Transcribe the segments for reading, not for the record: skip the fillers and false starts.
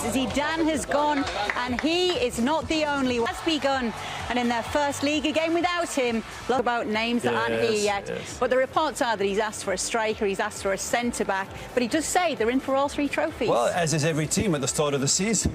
leagues, Zidane has gone, and he is not the only one. Has begun, and in their first league again without him. Look about names that aren't here yet. Yes. But the reports are that he's asked for a striker, he's asked for a centre-back, but he does say they're in for all three trophies. Well, as is every team at the start of the season.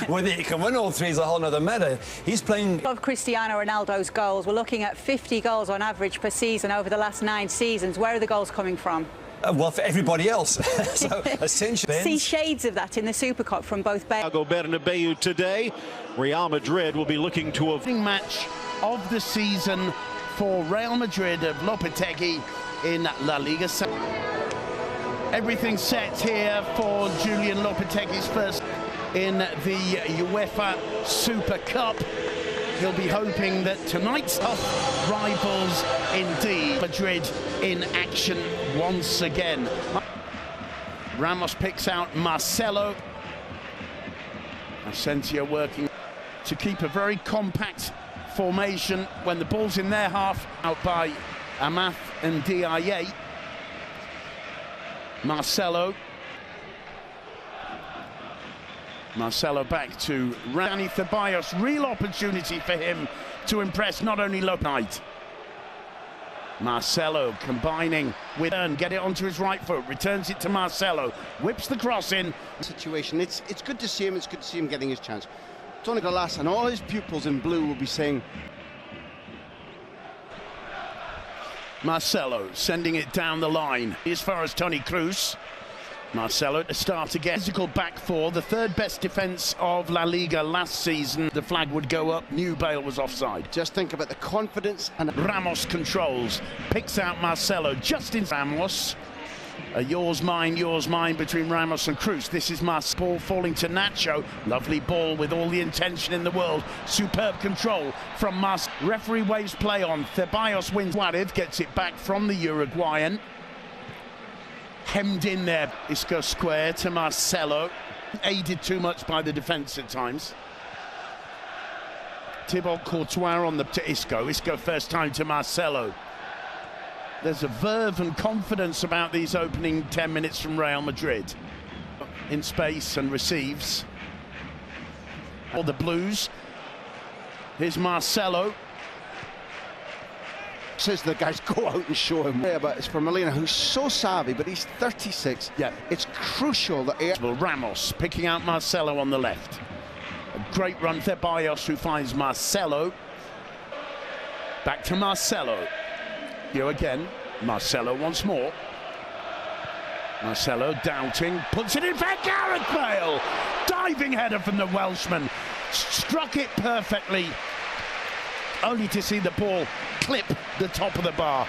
Whether he can win all three is a whole other matter. He's playing... Of Cristiano Ronaldo's goals, we're looking at 50 goals on average per season over the last 9 seasons. Where are the goals coming from? Well, for everybody else. So, essentially... See shades of that in the Super Cup from both Bale. Bernabeu today. Real Madrid will be looking to a match of the season for Real Madrid of Lopetegui in La Liga. Everything set here for Julian Lopetegui's first in the UEFA Super Cup. He'll be hoping that tonight's tough rivals indeed. Madrid in action once again. Ramos picks out Marcelo. Asensio working to keep a very compact formation when the ball's in their half, out by Amath and DIA. Marcelo back to Rani Ceballos. Real opportunity for him to impress not only Night. Marcelo combining with and get it onto his right foot, returns it to Marcelo, whips the cross in. Situation. It's good to see him. It's good to see him getting his chance. Tony Gallas and all his pupils in blue will be saying. Marcelo sending it down the line as far as Toni Kroos. Marcelo to start again. Physical back four, the third best defence of La Liga last season. The flag would go up, knew Bale was offside. Just think about the confidence and... Ramos controls, picks out Marcelo just in Ramos. A yours, mine between Ramos and Kroos. This is Marcelo falling to Nacho. Lovely ball with all the intention in the world. Superb control from Marcelo. Referee waves play on. Ceballos wins. Suarez gets it back from the Uruguayan. Hemmed in there. Isco square to Marcelo. Aided too much by the defence at times. Thibaut Courtois on to Isco. Isco first time to Marcelo. There's a verve and confidence about these opening 10 minutes from Real Madrid. In space and receives. All the Blues. Here's Marcelo. Says the guys, go out and show him. Yeah, but it's for Molina, who's so savvy, but he's 36. Yeah. It's crucial that he... Ramos picking out Marcelo on the left. A great run there by Ceballos, who finds Marcelo. Back to Marcelo. Here again, Marcelo once more. Marcelo doubting, puts it in for Gareth Bale. Diving header from the Welshman. Struck it perfectly. Only to see the ball clip the top of the bar.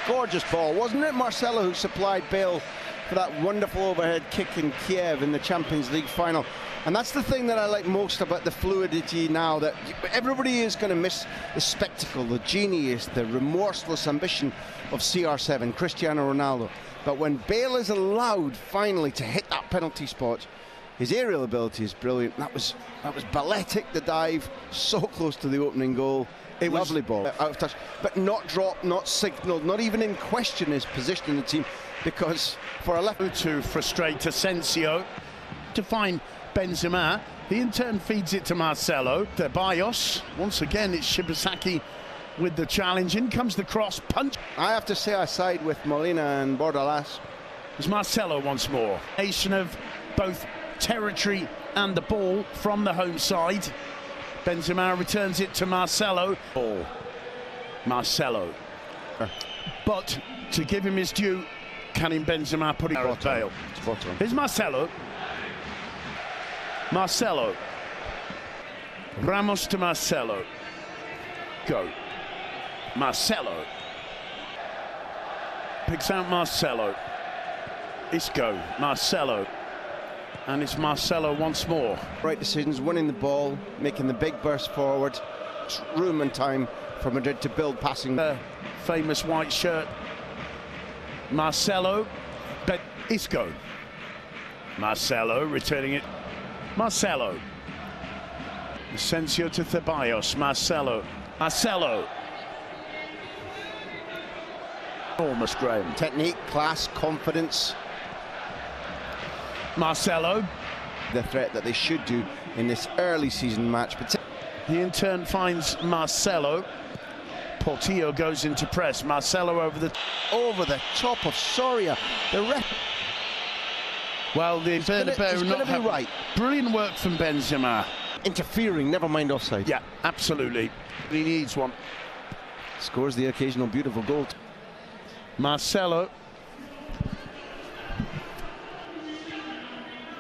Gorgeous ball, wasn't it? Marcelo who supplied Bale for that wonderful overhead kick in Kiev in the Champions League final. And that's the thing that I like most about the fluidity now, that everybody is going to miss the spectacle, the genius, the remorseless ambition of CR7, Cristiano Ronaldo. But when Bale is allowed finally to hit that penalty spot, his aerial ability is brilliant. That was balletic, the dive, so close to the opening goal. It was lovely ball, out of touch, but not dropped, not signalled, not even in question his position in the team, because for a left to frustrate Asensio, to find Benzema, he in turn feeds it to Marcelo. Ceballos, once again it's Shibasaki with the challenge. In comes the cross, punch. I have to say I side with Molina and Bordalas. It's Marcelo once more. Nation of both territory and the ball from the home side. Benzema returns it to Marcelo. Ball. Marcelo. But to give him his due, Karim Benzema put it on Bale. Here's Marcelo. Marcelo. Ramos to Marcelo. Go. Marcelo. Picks out Marcelo. Isco. Marcelo. And it's Marcelo once more. Right decisions, winning the ball, making the big burst forward. Room and time for Madrid to build passing. The famous white shirt. Marcelo. But Isco. Marcelo returning it. Marcelo. Asensio to Ceballos. Marcelo. Marcelo. Enormous, Graham. Technique, class, confidence. Marcelo. the threat that they should do in this early season match. But he in turn finds Marcelo. Portillo goes into press. Marcelo over the top of Soria. The ref. Well, the Bernabeu not have right. Brilliant work from Benzema. Interfering, never mind offside. Yeah, absolutely. He needs one. Scores the occasional beautiful goal. Marcelo.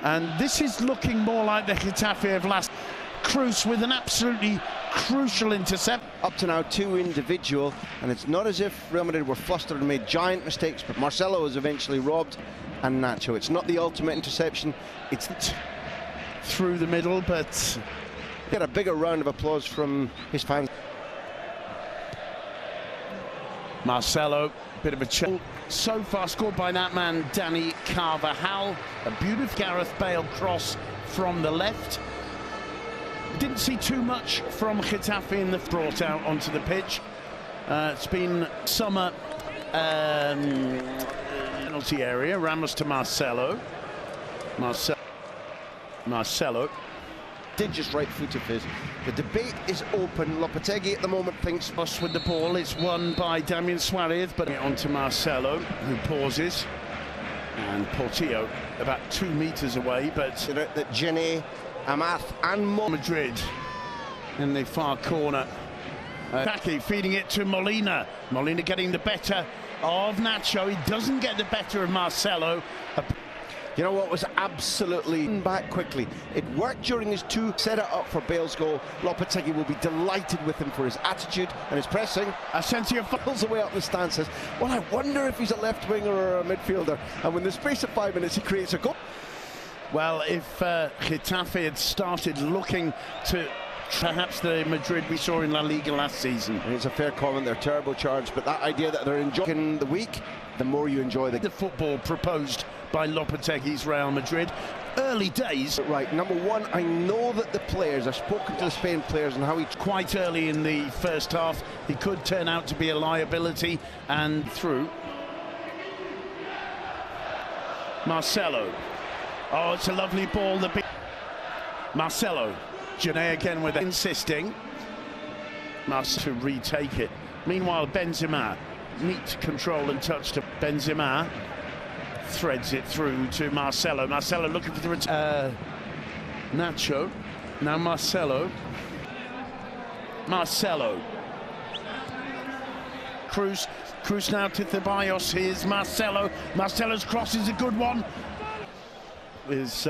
And this is looking more like the Getafe of last. Cruz with an absolutely crucial intercept. Up to now, 2 individual, and it's not as if Real Madrid were flustered and made giant mistakes, but Marcelo was eventually robbed, and Nacho. It's not the ultimate interception, it's through the middle, but get a bigger round of applause from his fans. Marcelo, bit of a chill. So far scored by that man, Danny Carvajal. A beautiful Gareth Bale cross from the left. Didn't see too much from Getafe in the brought out onto the pitch. It's been summer penalty area. Ramos to Marcelo. Marcelo. Prodigious right foot of his. The debate is open. Lopetegui at the moment thinks us with the ball. It's won by Damian Suarez, but onto Marcelo, who pauses. And Portillo about 2 meters away, but that Jenny, Amath and Madrid in the far corner. Taki feeding it to Molina. Molina getting the better of Nacho. He doesn't get the better of Marcelo. You know what was absolutely back quickly. It worked during his 2. Set it up for Bale's goal. Lopetegui will be delighted with him for his attitude and his pressing. Asensio falls away up the stand, says, well, I wonder if he's a left winger or a midfielder. And within the space of 5 minutes, he creates a goal. Well, if Getafe had started looking to perhaps the Madrid we saw in La Liga last season. And it's a fair comment, they're turbocharged, but that idea that they're enjoying the week, the more you enjoy the football proposed by Lopetegui's Real Madrid. Early days. Right, number one, I know that the players, I've spoken to the Spain players and how he... Quite early in the first half, he could turn out to be a liability, and through. Marcelo. Oh, it's a lovely ball. Marcelo. Janae again with insisting. To retake it. Meanwhile, Benzema. Neat control and touch to Benzema. Threads it through to Marcelo. Marcelo looking for the return. Nacho. Now Marcelo. Marcelo. Cruz now to Ceballos. Here's Marcelo. Marcelo's cross is a good one. Is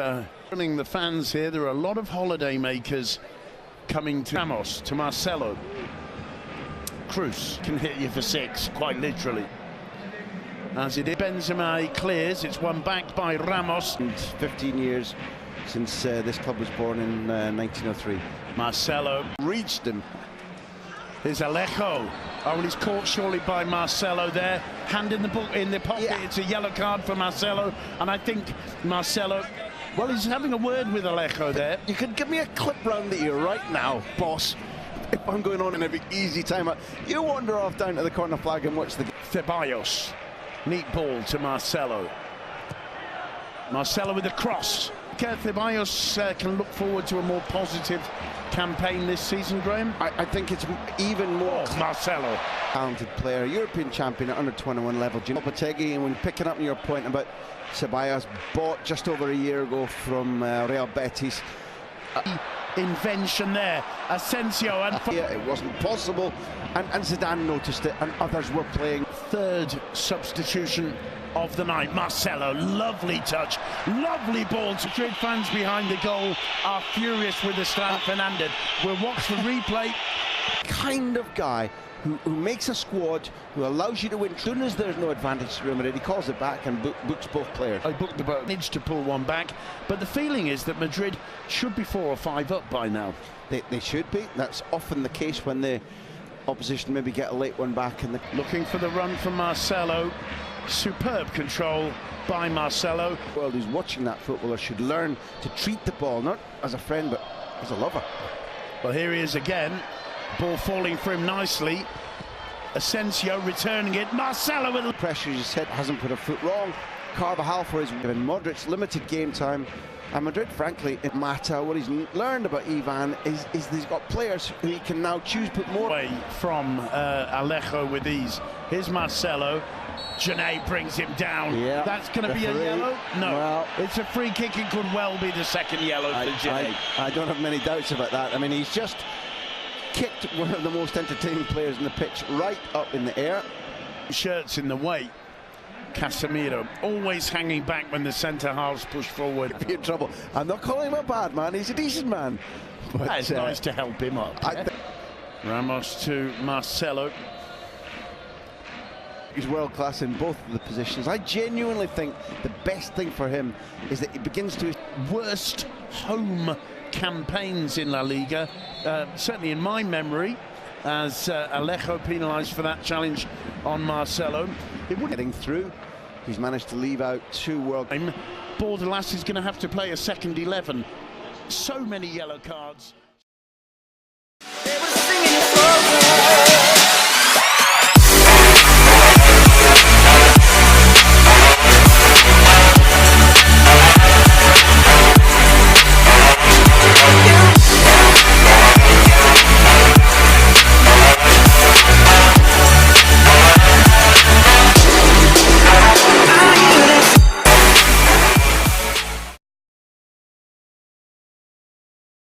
running the fans here. There are a lot of holiday makers coming to Ramos, to Marcelo. Cruz can hit you for 6, quite literally. As it is, Benzema clears. It's won back by Ramos. And 15 years since this club was born in 1903. Marcelo reached him. Here's Alejo. Oh, well, he's caught surely by Marcelo there. Hand in the pocket. Yeah. It's a yellow card for Marcelo, and I think Marcelo, well, he's having a word with Alejo there. You could give me a clip round the ear right now, boss. If I'm going on in every easy time, you wander off down to the corner flag and watch the... Ceballos. Neat ball to Marcelo. Marcelo with the cross. Ceballos can look forward to a more positive campaign this season, Graham. I think it's even more... Marcelo. Talented player, European champion at under 21 level. Lopetegui, and when picking up on your point about Ceballos, bought just over a year ago from Real Betis. Invention there, Asensio, and yeah, it wasn't possible, and Zidane noticed it, and others were playing. Third substitution of the night, Marcelo, lovely touch, lovely ball. Madrid fans behind the goal are furious with the Stan Fernandez. We'll watch the replay. Kind of guy who makes a squad, who allows you to win. As soon as there's no advantage to Real Madrid, he calls it back and books both players. I booked the boat. Managed to pull one back, but the feeling is that Madrid should be 4 or 5 up by now. They should be. That's often the case when the opposition maybe get a late one back. And looking for the run from Marcelo. Superb control by Marcelo. Well, who's watching that footballer should learn to treat the ball not as a friend but as a lover. Well, here he is again. Ball falling for him nicely. Asensio returning it. Marcelo with the pressure, as you said, hasn't put a foot wrong. Carvajal for his given Modric's limited game time. And Madrid, frankly, it matter. What he's learned about Ivan is he's got players who he can now choose put more away from Alejo with ease. Here's Marcelo. Janae brings him down. Yeah, that's going to be a yellow? No, well, it's a free kick. It could well be the second yellow for Janae. I don't have many doubts about that. I mean, he's just kicked one of the most entertaining players in the pitch right up in the air. Shirts in the way. Casemiro always hanging back when the centre halves push forward. Be in trouble. I'm not calling him a bad man. He's a decent man. But it's nice to help him up. Ramos to Marcelo. He's world class in both of the positions. I genuinely think the best thing for him is that he begins to worst home campaigns in La Liga, certainly in my memory, as Alejo penalised for that challenge on Marcelo. It wouldn't getting through. He's managed to leave out 2 world. Bordalas is going to have to play a second 11. So many yellow cards.